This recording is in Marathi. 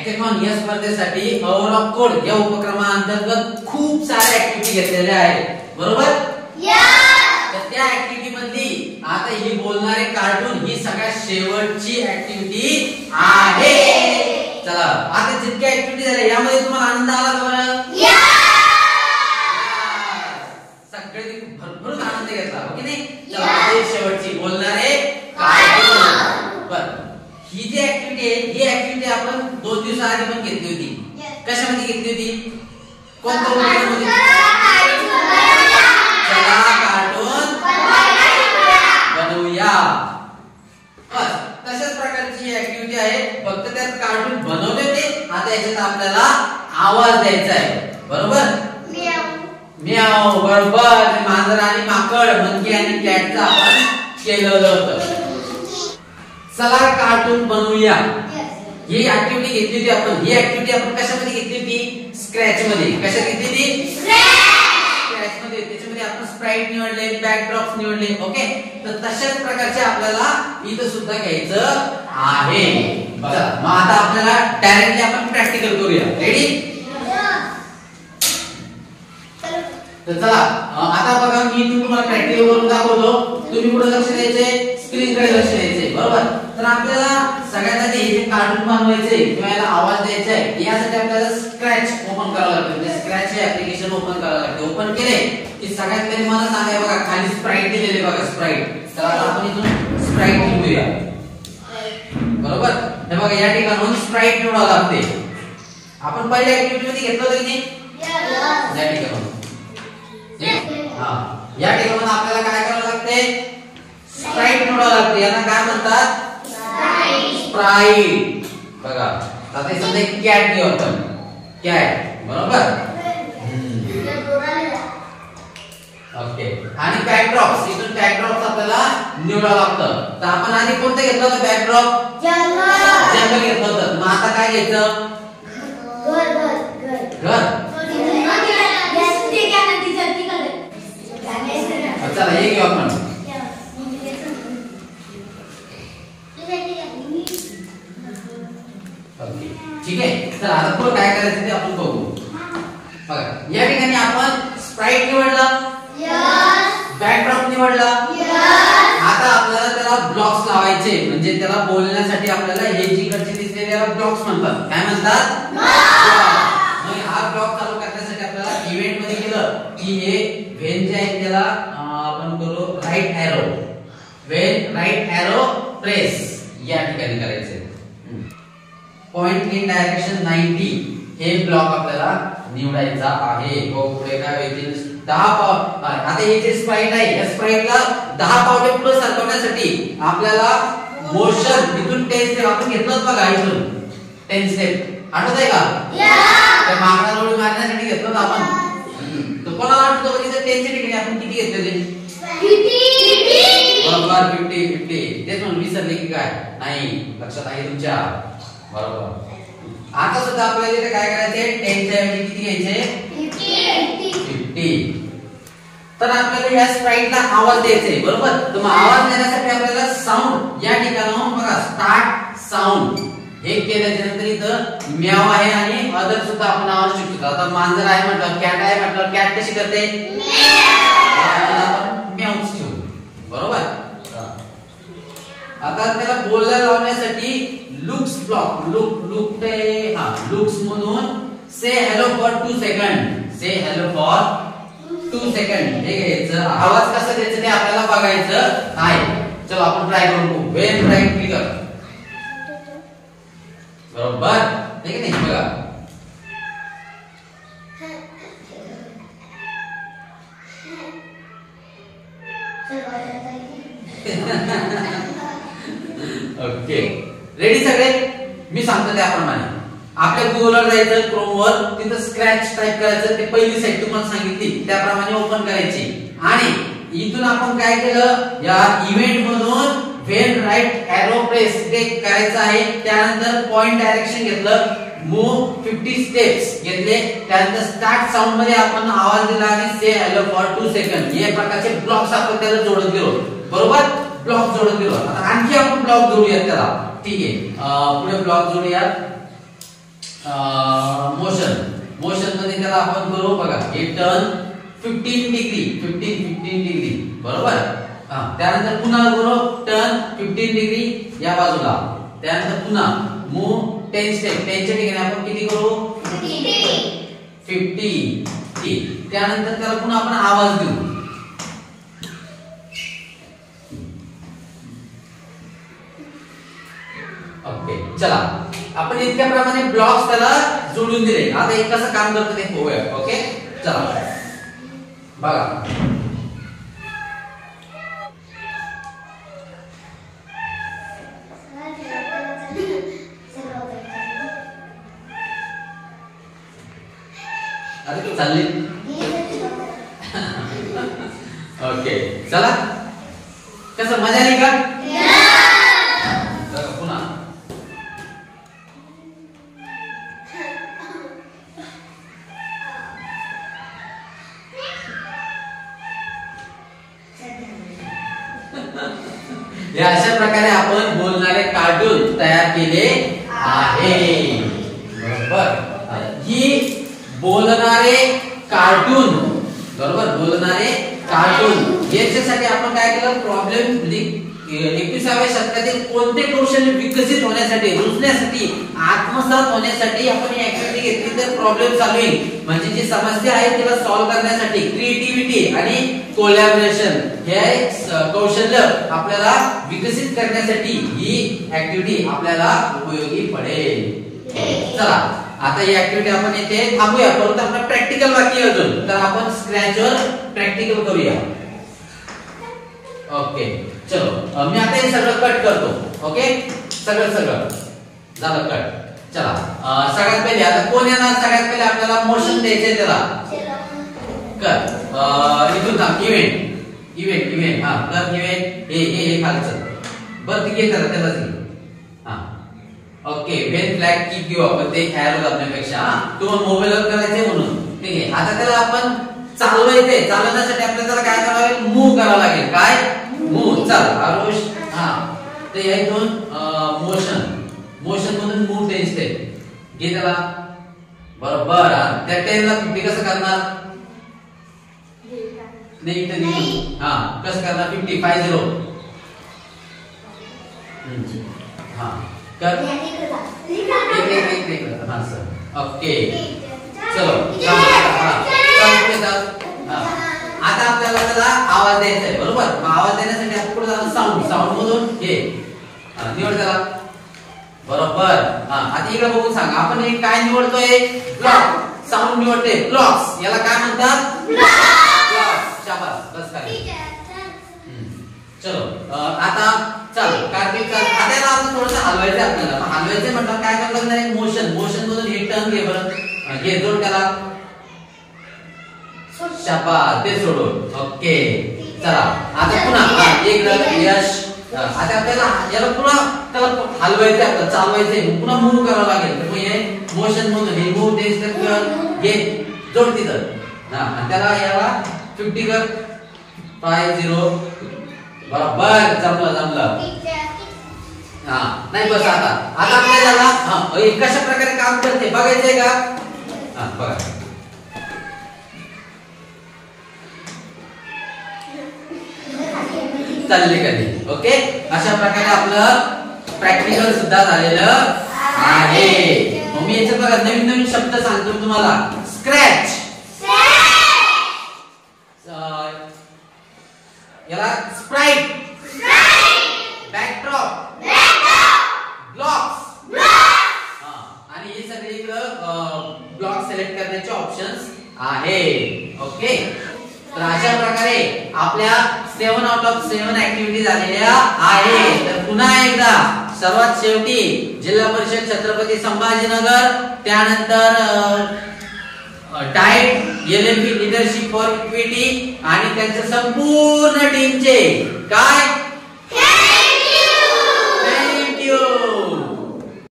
हॅकेथॉन या स्पर्धेसाठी अवर ऑफ कोड या उपक्रमाअंतर्गत खूप साऱ्या ऍक्टिव्हिटी घेतलेल्या आहेत, बरोबर? तर त्या ऍक्टिव्हिटी मधली आता ही बोलणारे कार्टून ही सगळ्यात शेवटची ऍक्टिव्हिटी आहे. चला आता जितक्या ऍक्टिव्हिटी झाल्या यामध्ये तुम्हाला आनंद आला का बरं? सगळे भरपूर आनंद घेतला, हो की नाही? चला ते शेवटची बोलणारे कार्टून. बरं, ही जी ऍक्टिव्हिटी आहे ही ऍक्टिव्हिटी आपण 2 दिवसाआधी पण घेतली होती. कशामध्ये घेतली होती? कोणत्या उपक्रमामध्ये? चला कार्टून बनवूया. बस तशाच प्रकारची ही ऍक्टिव्हिटी आहे, फक्त त्यात कार्टून बनवले होते. आता याच्यात आपल्याला आवाज द्यायचा आहे, बरोबर? म्याऊ, बरोबर. मांजर आणि माकड, मंकी आणि कॅटचं आपण केलेलं होतं. चला कार्टून बनवूया. ही ऍक्टिव्हिटी घेतली होती आपण. ही ऍक्टिव्हिटी आपण कशामध्ये घेतली होती? स्क्रॅच मध्ये. कशात घेतली होती? स्क्रॅच मध्ये. त्याच्यामध्ये आपण स्प्राइट निवडले, बॅकड्रॉप्स निवडले, ओके? तर तशाच प्रकारचे आपल्याला इथं सुद्धा घ्यायचं आहे. चला मग आता आपल्याला डायरेक्टली आपण प्रॅक्टिकल करूया. रेडी? तर चला आता बघा मी तुम्हाला प्रॅक्टिकल करून दाखवतो. तुम्ही कुठे लक्ष द्यायचे? स्क्रीन कडे लक्ष द्यायचे, बरोबर? तर आपल्याला सगळ्यात आधी हे कार्टून बनवायचे किंवा याला आवाज द्यायचा आहे, यासाठी आपल्याला स्क्रॅच ओपन करावं लागतं. म्हणजे स्क्रॅच हे ऍप्लिकेशन ओपन करावं लागतं. ओपन केले की सगळ्यात पहिले मला सांगा, बघा खाली स्प्राइट दिलेले, बघा स्प्राइट. तर आता आपण इथून स्प्राइट निवडूया, बरोबर? हे बघा या ठिकाणून स्प्राइट निवडावं लागते. आपण पहिल्या ऍक्टिव्हिटी मध्ये घेतलं होतं की नाही? या ठिकाणून या ठिकाणी आपल्याला काय करावं लागते? स्प्राइट निवडावं लागते. यांना काय म्हणतात? स्प्राइट. बघा आता समजा कॅट घेऊ आपण. कॅट, बरोबर? ओके. आणि बॅकड्रॉप्स, इथून बॅकड्रॉप्स आपल्याला निवडावं लागतं. तर आपण आधी कोणतं घेतलं होतं बॅकड्रॉप? जंगल घेतलं होतं. मग आता काय घ्यायचं? घर. चला हे घेऊ आपण. ठीक आहे. तर आता पुढे काय करायचं ते आपण बघू. बघा या ठिकाणी आपण स्प्राइट निवडला, बॅकड्रॉप निवडला. आता आपल्याला त्याला ब्लॉक्स लावायचे, म्हणजे त्याला बोलण्यासाठी आपल्याला हे जिकडचे दिसलेले ब्लॉक्स म्हणतात. काय म्हणतात? मग हा ब्लॉक चालू करण्यासाठी आपल्याला इव्हेंट मध्ये गेलं की हे व्हेन जे आहे त्याला आपण करू right arrow. When right arrow press या ठिकाणी करायचे. पॉइंट इन डायरेक्शन 90 हे ब्लॉक आपल्याला निवडायचा आहे. पुढे काय होईल? 10 पाव. आता हे जे स्प्राइट आहे या स्प्राइटला 10 पावले पुढे सरकवण्यासाठी आपल्याला मोशन इथून 10 स्टेप आपण घेतलं बघा. इथून 10 स्टेप आठवतंय का? त्या मागण्याला उडी मारण्यासाठी घेतलं आपण. तर कोणाला आठवतं बघा? इथे 10 च्या ठिकाणी आपण किती घेतले होते? 50. बरोबर 50. तेच म्हणून विसरले की काय? नाही, लक्षात आहे तुमच्या, बरोबर. आता सुद्धा आपल्याला इथे काय करायचे? 10 च्या ऐवजी किती घ्यायचे? 50. तर आपल्याला या स्प्राइटला आवाज द्यायचा आहे, बरोबर? तर मग आवाज देण्यासाठी आपल्याला साऊंड या ठिकाणाहून बघा स्टार्ट साऊंड हे केल्याच्या नंतर इथं म्याव आहे आणि अदर सुद्धा आपण आवाज शिकतो. आता मांजर आहे म्हटलं, कॅट आहे म्हटलं, कॅट कशी करते? आपण म्यावच ठेवू, बरोबर? आता त्याला बोलायला लावण्यासाठी लुक्स ब्लॉक, लुक्स म्हणून say hello for 2 second. Say hello for 2 second हे घ्यायचं. आवाज कसा द्यायचा ते आपल्याला बघायचं आहे. चलो आपण ट्राय करून बघू. व्हेन राईट क्लिक, बरोबर? ठीक आहे नाही? बघा ओके. रेडी सगळे? मी सांगतो त्याप्रमाणे आपल्या गुगलवर जायचं, क्रोमवर, तिथं स्क्रॅच टाइप करायचं. ते पहिली साइट तुम्हाला सांगितली त्याप्रमाणे ओपन करायची. आणि इथून आपण काय केलं? या इव्हेंट मधून व्हेन राईट एरो प्रेस ते करायचं आहे. त्यानंतर पॉइंट डायरेक्शन घेतलं, मूव 50 स्टेप्स घेतले. त्यानंतर स्टार्ट साऊंड मध्ये आपण आवाज दिला आणि से हेलो फॉर 2 सेकंड हे प्रकारचे ब्लॉक्स आपण त्याला जोडत गेलो, बरोबर? ब्लॉक जोडत गेलो. आता आणखी आपण ब्लॉक जोडूयात त्याला. ठीक आहे, पुढे ब्लॉक जोडूयात. मोशन मध्ये त्याला आपण करू बघा हे टर्न 15 डिग्री बरोबर. त्यानंतर पुन्हा करू टर्न 15 डिग्री या बाजूला. त्यानंतर पुन्हा मूव 10 स्टेप. 10 च्या ठिकाणी आपण किती करू 50. त्यानंतर त्याला पुन्हा आपण आवाज देऊ. ओके चला आपण इतक्या प्रमाणे ब्लॉक्स त्याला जोडून दिले. आता हे कसं काम करतं ते पाहूया. ओके चला बघा. अरे तू चालली. ओके चला कसं मजा आली का. पुन्हा या अशा प्रकारे आपण बोलणारे कार्टून तयार केले आहे. बरोबर. ही बोलणारे कार्टून बरोबर बोलणारे कार्टून याच्यासाठी आपण काय केलं प्रॉब्लेम 21व्या शतकातील कोणते कौशल्य विकसित होण्यासाठी रुजण्यासाठी आत्मसात होण्यासाठी आपण ही ऍक्टिव्हिटी घेतली तर प्रॉब्लेम सॉल्व्हिंग म्हणजे जी समस्या आहे तिला सॉल्व्ह करण्यासाठी क्रिएटिव्हिटी आणि कोलॅबोरेशन हे कौशल्य आपल्याला विकसित करण्यासाठी ही ऍक्टिव्हिटी आपल्याला उपयोगी पडेल. चला आता ही ऍक्टिव्हिटी आपण इथे थांबूया. परंतु आपलं प्रॅक्टिकल बाकी आहे अजून तर आपण स्क्रॅचवर प्रॅक्टिकल करूया. ओके चलो मी आता हे सगळं कट करतो. ओके सगळं झालं कट. चला सगळ्यात पहिले आता कोण येणार. सगळ्यात पहिले आपल्याला मोशन द्यायचंय त्याला. कर इथून थांब. इव्हेंट हा कर इव्हेंट हे खालचं बरं ठीक आहे. त्याला हा okay when flag keep give आपण ते ऍरो दाबण्यापेक्षा तुम्हाला मोबाईलवर करायचंय म्हणून ठीक आहे. आता त्याला आपण चालवायचंय. चालवण्यासाठी आपल्याला त्याला काय करावं लागेल मूव्ह करावं लागेल. काय मूव्ह. चल आरुष हा तर या इथून मोशन मधून मूव्ह 10 स्टेप घे त्याला. बरोबर. त्या 10 ला 50 कसं करणार नाही इथं हा कसं करणार 50 हा कर एक हा सर. ओके चलो आता आपल्याला त्याला आवाज द्यायचा आहे बरोबर. आवाज देण्यासाठी आपण पुढे जाऊ साऊंड मधून घे निवड त्याला. बरोबर. आता इकडे बघून सांग आपण हे काय निवडतोय ब्लॉक. साऊंड निवडते ब्लॉक्स. याला काय म्हणतात ब्लॉक्स. शाबास बस काय. चलो आता चल कार्तिक चल. आता याला आपण थोडंसं हलवायचं आपल्याला. हलवायचं म्हटलं काय करायला लागणार मोशन मधून हे टर्न घे बरं. घे जोड त्याला. शाबास ते सोडून. ओके चला आता पुन्हा एक यश. आता आपल्याला याला पुन्हा त्याला हलवायचं आपल्याला चालवायचंय पुन्हा मूव्ह करावं लागेल. तर हे मोशन मधून हे मूव्ह टेस्ट कर घे जोड तिथं आणि त्याला याला 50 कर 50 बरोबर. जमलं हा नाही बस. आता आपल्याला कशा प्रकारे काम करते बघायचंय का. हा बघा चालले कधी. ओके अशा प्रकारे आपलं प्रॅक्टिकल सुद्धा झालेलं आहे. मग मी याच्यात बघा नवीन शब्द सांगतो तुम्हाला. स्क्रॅच याला स्प्राइट बॅकड्रॉप ब्लॉक्स आणि हे सगळे इकडं ब्लॉक सिलेक्ट करण्याचे ऑप्शन्स आहे. ओके तर अशा प्रकारे आपल्या 7 आउट ऑफ 7 ऍक्टिव्हिटी झालेल्या आहेत. तर पुन्हा एकदा सर्वात शेवटी जिल्हा परिषद छत्रपती संभाजीनगर त्यानंतर tight LMP leadership for equity आणि त्यांच्या संपूर्ण टीमचे काय